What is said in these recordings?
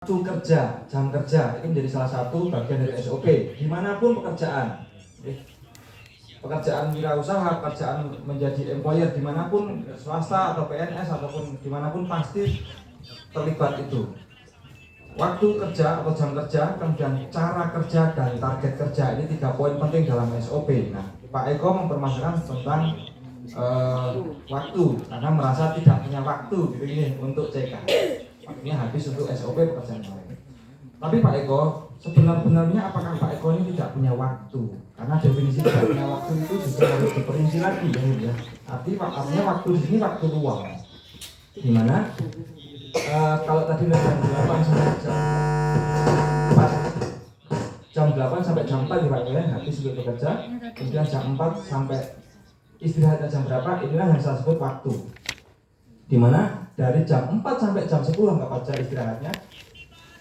Waktu kerja, jam kerja itu menjadi salah satu bagian dari SOP dimanapun pekerjaan. Pekerjaan wirausaha, pekerjaan menjadi employer dimanapun, swasta atau PNS ataupun dimanapun pasti terlibat itu. Waktu kerja atau jam kerja, kemudian cara kerja dan target kerja, ini 3 poin penting dalam SOP. Nah, Pak Eko mempermasalahkan tentang waktu karena merasa tidak punya waktu gitu ini untuk CK. Waktunya habis untuk SOP pekerjaan lain. Tapi Pak Eko, sebenarnya apakah Pak Eko ini tidak punya waktu? Karena definisi tidak punya waktu itu juga harus diperinci lagi ya. Artinya waktu di sini waktu luang. Dimana kalau tadi jam 8 sampai jam 8 sampai jam 4 Pak Eko habis untuk bekerja, kemudian jam 4 sampai istirahatnya jam berapa, inilah yang saya sebut waktu. Dimana dari jam 4 sampai jam 10 anggap aja istirahatnya,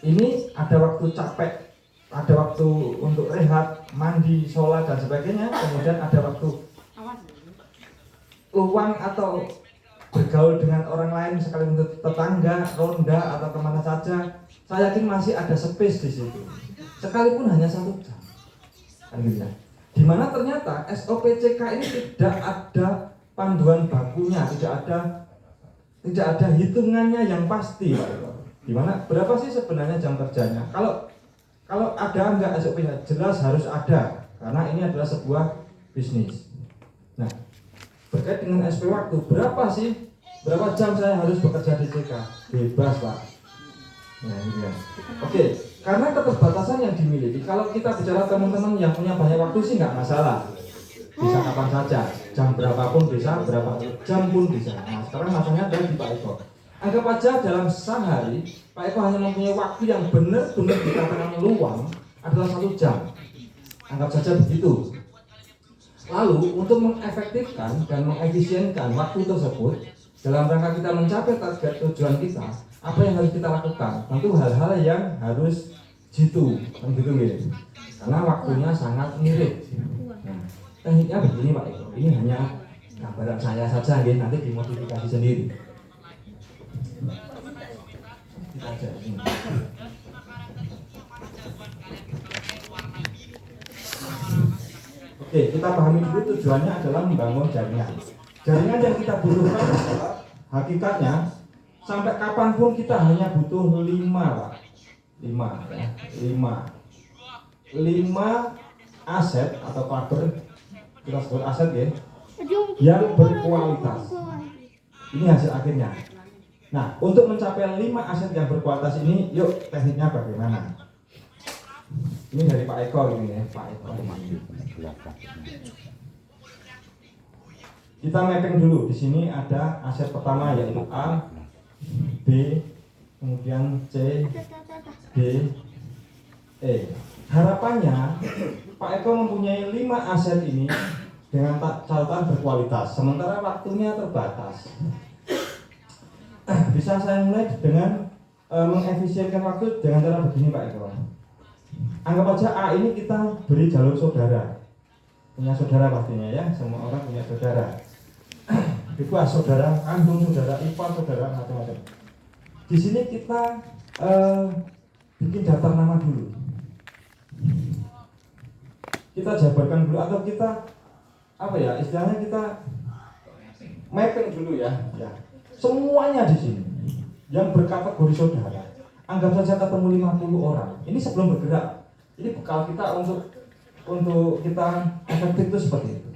ini ada waktu capek, ada waktu untuk rehat, mandi, sholat dan sebagainya. Kemudian ada waktu luang atau bergaul dengan orang lain, sekali untuk tetangga, ronda atau kemana saja. Saya yakin masih ada space di situ, sekalipun hanya 1 jam. Kan gitu ya. Dimana ternyata SOPCK ini tidak ada panduan bakunya, tidak ada hitungannya yang pasti. Dimana berapa sih sebenarnya jam kerjanya? Kalau ada enggak SOP-nya? Jelas harus ada, karena ini adalah sebuah bisnis. Nah, berkait dengan SP waktu, berapa jam saya harus bekerja di CK? Bebas Pak. Nah, ini ya. Oke, karena keterbatasan yang dimiliki, kalau kita bicara teman-teman yang punya banyak waktu sih nggak masalah, bisa kapan saja, jam berapapun bisa, berapa jam pun bisa. Nah, sekarang masalahnya ada di Pak Eko. Anggap aja dalam sehari Pak Eko hanya mempunyai waktu yang benar-benar dikatakan luang adalah 1 jam. Anggap saja begitu. Lalu untuk mengefektifkan dan mengefisienkan waktu tersebut dalam rangka kita mencapai target tujuan kita, apa yang harus kita lakukan? Tentu hal-hal yang harus jitu, kan gitu ya. Karena waktunya sangat mirip. Nah, tekniknya begini Pak Eko. Ini hanya gambaran saya saja, nanti dimodifikasi sendiri. Oke, kita pahami dulu tujuannya adalah membangun jaringan. Jaringan yang kita butuhkan adalah hakikatnya sampai kapanpun kita hanya butuh 5 Pak. 5 aset atau kluster, kita sebut aset ya, yang berkualitas. Ini hasil akhirnya. Nah, untuk mencapai 5 aset yang berkualitas ini, yuk tekniknya bagaimana? Ini dari Pak Eko ini ya, Pak Eko. Kita mapping dulu. Di sini ada aset pertama yaitu A, B, kemudian C, D, E. Harapannya Pak Eko mempunyai 5 aset ini dengan catatan berkualitas, sementara waktunya terbatas. Bisa saya mulai dengan mengefisienkan waktu dengan cara begini Pak Eko. Anggap aja A ini kita beri jalur saudara. Punya saudara pastinya ya, semua orang punya saudara. Bebas saudara kandung, saudara ipar, saudara macam-macam. Di sini kita bikin daftar nama dulu. Kita jabarkan dulu atau kita istilahnya kita mapping dulu ya. Semuanya di sini yang berkategori saudara. Anggap saja ketemu 50 orang. Ini sebelum bergerak. Ini bekal kita untuk kita efektif itu seperti itu.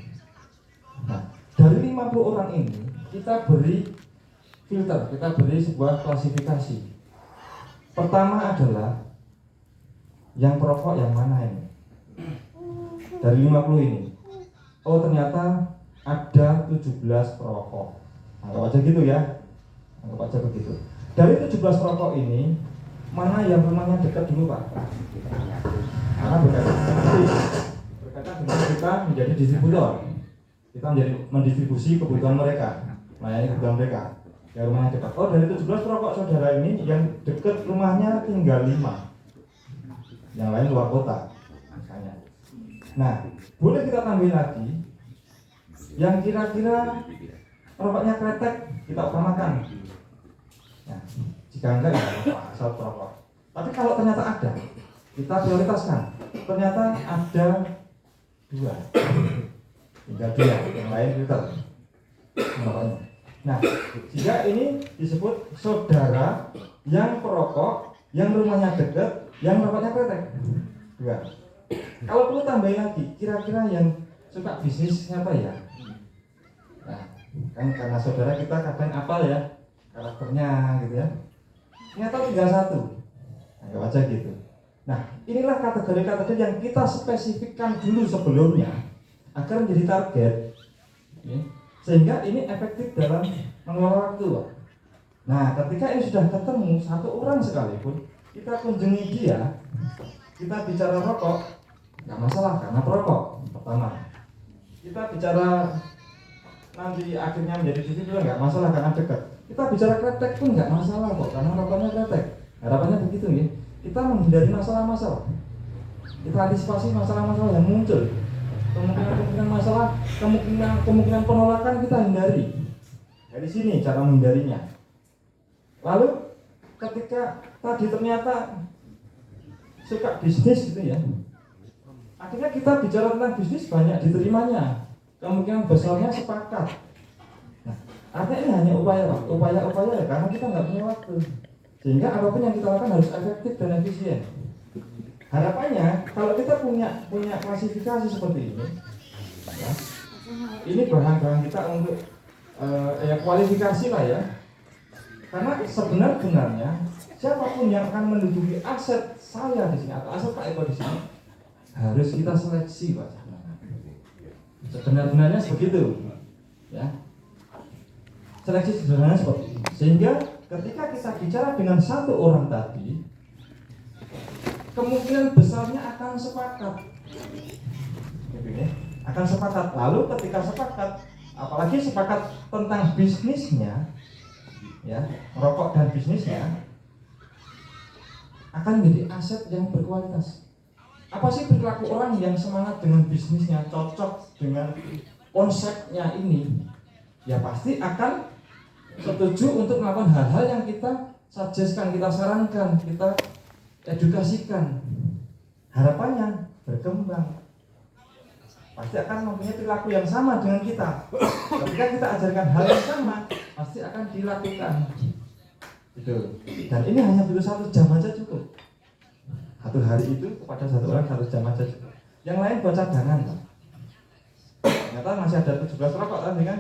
Nah, dari 50 orang ini kita beri filter, kita beri sebuah klasifikasi. Pertama adalah yang perokok yang mana ini? Dari 50 ini. Oh, ternyata ada 17 perokok. Anggap aja gitu ya. Anggap aja begitu. Dari 17 perokok ini, mana yang rumahnya dekat dulu Pak? Karena berkaitan dengan kita menjadi distributor. Kita mendistribusi kebutuhan mereka, melayani kebutuhan mereka. Yang rumahnya dekat. Oh, dari 17 perokok saudara ini yang dekat rumahnya tinggal 5. Yang lain luar kota misalnya. Nah, boleh kita tambahin lagi yang kira-kira perokoknya kretek, kita utamakan. Nah, jika enggak ya asal perokok. Tapi kalau ternyata ada, kita prioritaskan. Ternyata ada 2, tinggal 2, yang lain filter merokoknya. Nah, jika ini disebut saudara yang perokok, yang rumahnya dekat, yang rokoknya kretek. 2. Kalau perlu tambahin lagi, kira-kira yang suka bisnis apa ya? Nah, kan karena saudara kita kadang apal ya karakternya gitu ya. Ternyata tinggal 1. Anggap aja gitu. Nah, inilah kategori-kategori yang kita spesifikkan dulu sebelumnya agar menjadi target, ya. Sehingga ini efektif dalam mengelola waktu. Nah, ketika ini sudah ketemu 1 orang sekalipun, kita kunjungi dia, kita bicara rokok, nggak masalah karena perokok pertama. Kita bicara nanti akhirnya menjadi disiplin nggak masalah karena dekat. Kita bicara kretek pun nggak masalah kok karena rokoknya kretek. Harapannya begitu ya. Kita menghindari masalah-masalah. Kita antisipasi masalah-masalah yang muncul. Kemungkinan masalah, kemungkinan penolakan kita hindari. Dari sini cara menghindarinya. Lalu ketika tadi ternyata suka bisnis gitu ya, akhirnya kita bicara tentang bisnis banyak diterimanya. Kemungkinan besarnya sepakat. Nah, artinya ini hanya upaya ya, karena kita nggak punya waktu. Sehingga apapun yang kita lakukan harus efektif dan efisien. Harapannya kalau kita punya klasifikasi seperti ini, ya, ini bahan-bahan kita untuk kualifikasi lah ya. Karena sebenarnya siapapun yang akan menduduki aset saya di sini atau aset Pak Eko di sini harus kita seleksi, Pak. Sebenarnya begitu, ya. Seleksi sebenarnya seperti itu. Sehingga ketika kita bicara dengan 1 orang tadi, kemungkinan besarnya akan sepakat, gitu ya. Akan sepakat. Lalu ketika sepakat, apalagi sepakat tentang bisnisnya, ya, rokok dan bisnisnya, akan menjadi aset yang berkualitas. Apa sih perilaku orang yang semangat dengan bisnisnya, cocok dengan konsepnya ini? Ya pasti akan setuju untuk melakukan hal-hal yang kita suggestkan, kita sarankan, kita edukasikan. Harapannya berkembang. Pasti akan mempunyai perilaku yang sama dengan kita. Ketika kita ajarkan hal yang sama, pasti akan dilakukan. Gitu. Dan ini hanya butuh 1 jam aja cukup. 1 hari itu kepada 1 orang 1 jam aja cukup. Yang lain buat cadangan, Pak. Ternyata masih ada 17 rokok tadi kan,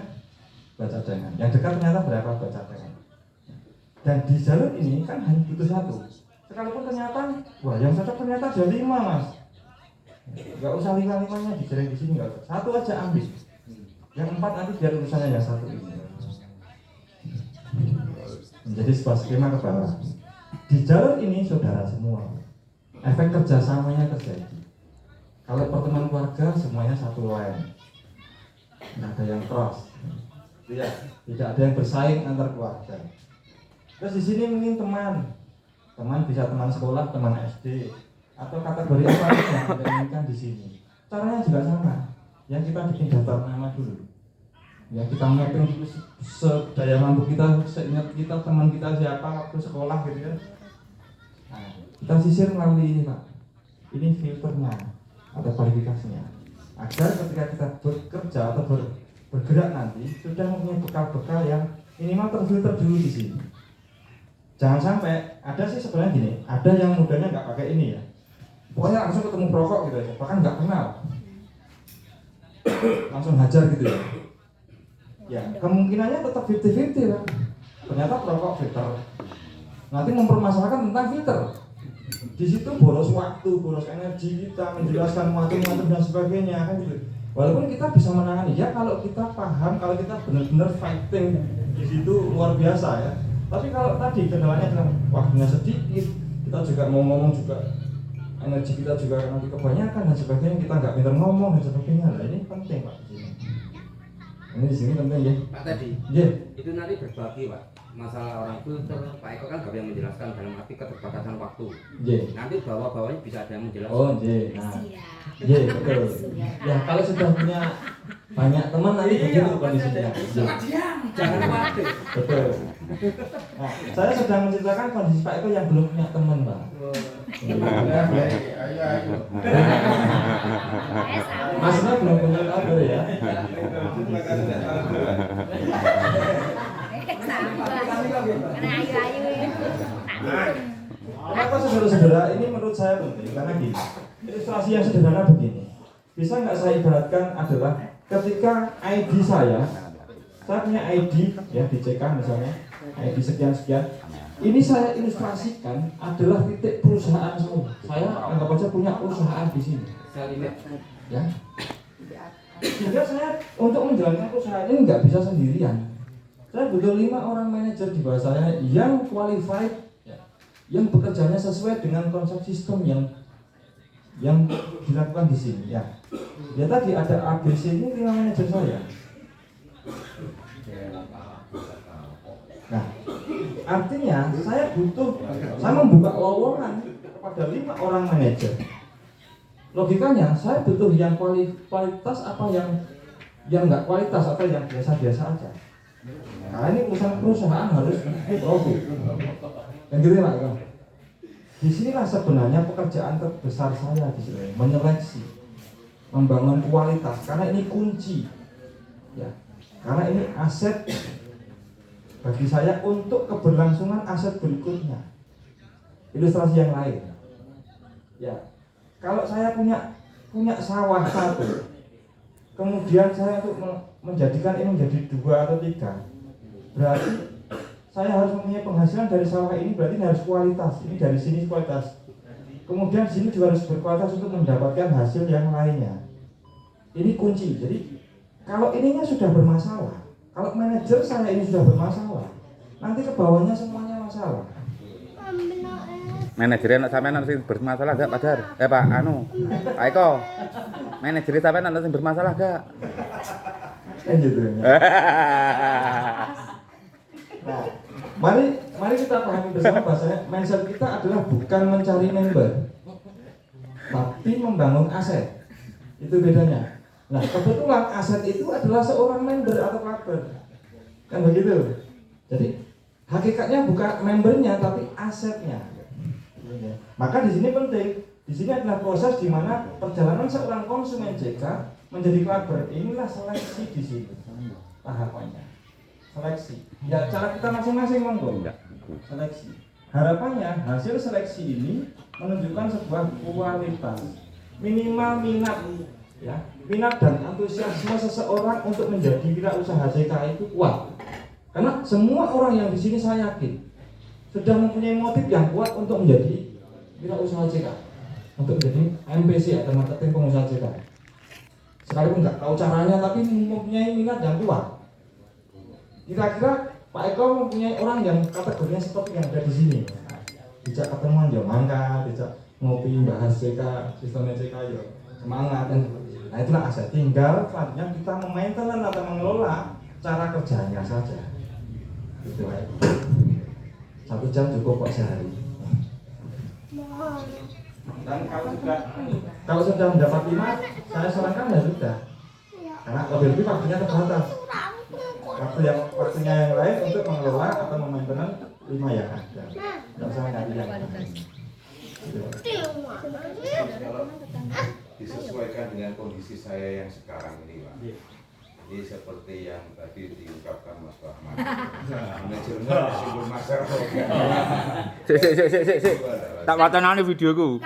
buat cadangan. Yang dekat ternyata berapa buat cadangan. Dan di jalur ini kan hanya butuh 1. Sekalipun ternyata, wah yang cocok ternyata ada 5, Mas. Gak usah 5-5-nya dijaring di sini, gak usah. 1 aja ambil. Yang 4 nanti biar urusannya yang 1 ini. Menjadi sebuah skema ke bawah. Di jalur ini saudara semua, efek kerjasamanya terjadi. Kalau pertemuan keluarga semuanya 1 line, nggak ada yang cross, ya, tidak ada yang bersaing antar keluarga. Terus di sini mungkin teman bisa teman sekolah, teman SD, atau kategori apa yang kita inginkan di sini. Caranya juga sama. Yang kita bikin daftar nama dulu. Ya kita mapping dulu sedaya mampu kita, seingat kita teman kita siapa waktu sekolah gitu ya. Nah, kita sisir melalui ini, Pak. Ini filternya atau kualifikasinya. Agar ketika kita bekerja atau bergerak nanti sudah mempunyai bekal-bekal yang minimal terfilter dulu di sini. Jangan sampai ada sih sebenarnya gini, ada yang mudanya nggak pakai ini ya. Pokoknya langsung ketemu perokok gitu aja, bahkan nggak kenal. Langsung hajar gitu ya. Ya, kemungkinannya tetap 50-50 kan. Ternyata perokok filter. Nanti mempermasalahkan tentang filter. Di situ boros waktu, boros energi kita menjelaskan macam-macam dan sebagainya kan gitu. Walaupun kita bisa menangani ya kalau kita paham, kalau kita benar-benar fighting di situ luar biasa ya. Tapi kalau tadi kendalanya adalah waktunya sedikit, kita juga mau ngomong juga energi kita juga nanti kebanyakan dan sebagainya, kita nggak pintar ngomong dan sebagainya. Nah ini penting Pak di sini. Ini di sini penting ya. Pak tadi, yeah. Itu nanti berbagi Pak. Masalah orang filter, Pak Eko kan gak bisa menjelaskan dalam arti keterbatasan waktu. Yeah. Nanti bawah-bawahnya bisa ada yang menjelaskan. Oh yeah. Nah, yeah, betul. Ya kalau sudah punya banyak teman nanti begitu kondisinya. Sangat diam. Jangan khawatir. Betul. Nah, saya sedang menceritakan kondisi Pak Eko yang belum punya teman, Pak. Ayo. Maksudnya belum punya kabar ya. Kenapa saudara-saudara ini menurut saya penting? Karena gini, ilustrasi yang sederhana begini. Bisa nggak saya ibaratkan adalah ketika ID saya punya ID ya di CK misalnya, ID sekian-sekian. Ini saya ilustrasikan adalah titik perusahaan saya. Saya anggap aja punya perusahaan di sini. Ya. Sehingga saya untuk menjalankan perusahaan ini nggak bisa sendirian. Saya butuh 5 orang manajer di bawah saya yang qualified, ya, yang bekerjanya sesuai dengan konsep sistem yang dilakukan di sini. Ya, ya tadi ada ABC ini 5 manajer saya. Nah, artinya saya membuka lowongan kepada 5 orang manajer. Logikanya saya butuh yang kualitas apa yang nggak kualitas atau yang biasa-biasa aja. Karena ini urusan perusahaan harus profit. Dan gitu ya Pak. Disinilah sebenarnya pekerjaan terbesar saya di sini, menyeleksi, membangun kualitas. Karena ini kunci, ya. Karena ini aset bagi saya untuk keberlangsungan aset berikutnya. Ilustrasi yang lain, ya. Kalau saya punya sawah 1, kemudian saya untuk menjadikan ini menjadi 2 atau 3, berarti saya harus mempunyai penghasilan dari sawah ini, berarti ini harus kualitas. Ini dari sini kualitas. Kemudian sini juga harus berkualitas untuk mendapatkan hasil yang lainnya. Ini kunci. Jadi kalau ininya sudah bermasalah, kalau manajer saya ini sudah bermasalah, nanti ke bawahnya semuanya masalah. Manajernya sampean ana sing bermasalah gak Padar? Pak Pak Eko. Manajernya sampean ana sing bermasalah gak? Gitu ya. Nah, mari kita pahami bersama bahasanya mindset kita adalah bukan mencari member, tapi membangun aset. Itu bedanya. Nah, kebetulan aset itu adalah seorang member atau clubber. Kan begitu. Jadi hakikatnya bukan membernya tapi asetnya. Maka di sini penting. Di sini adalah proses di mana perjalanan seorang konsumen JK menjadi clubber. Inilah seleksi di sini. Tahapannya. Seleksi. Ya cara kita masing-masing monggo. Seleksi. Harapannya hasil seleksi ini menunjukkan sebuah kualitas. Minimal minat, ya. Minat dan antusiasme seseorang untuk menjadi wirausaha JK itu kuat. Karena semua orang yang di sini saya yakin sudah mempunyai motif yang kuat untuk menjadi wirausaha JK, untuk menjadi MPC atau marketing pengusaha JK. Sekalipun nggak tahu caranya, tapi mempunyai minat yang kuat. Kira-kira Pak Eko mempunyai orang yang kategorinya seperti yang ada di sini. Dijak ketemuan ya mangkat, dijak ngopi bahas JK, sistemnya JK ya semangat dan nah itulah aset. Tinggal selanjutnya kita memainten atau mengelola cara kerjanya saja. Itu Pak Eko. 1 jam cukup kok sehari. Dan kalau sudah mendapat 5, saya sarankan ya sudah. Karena lebih waktunya terbatas. Waktunya yang lain untuk mengelola atau memainten 5 yang ada. Tidak usah nyari yang lain. Disesuaikan dengan kondisi saya yang sekarang ini, Pak. Jadi seperti yang tadi diungkapkan Mas Rahman. Manajernya disebut Mas Rahman. Sik. Tak wacanane videoku.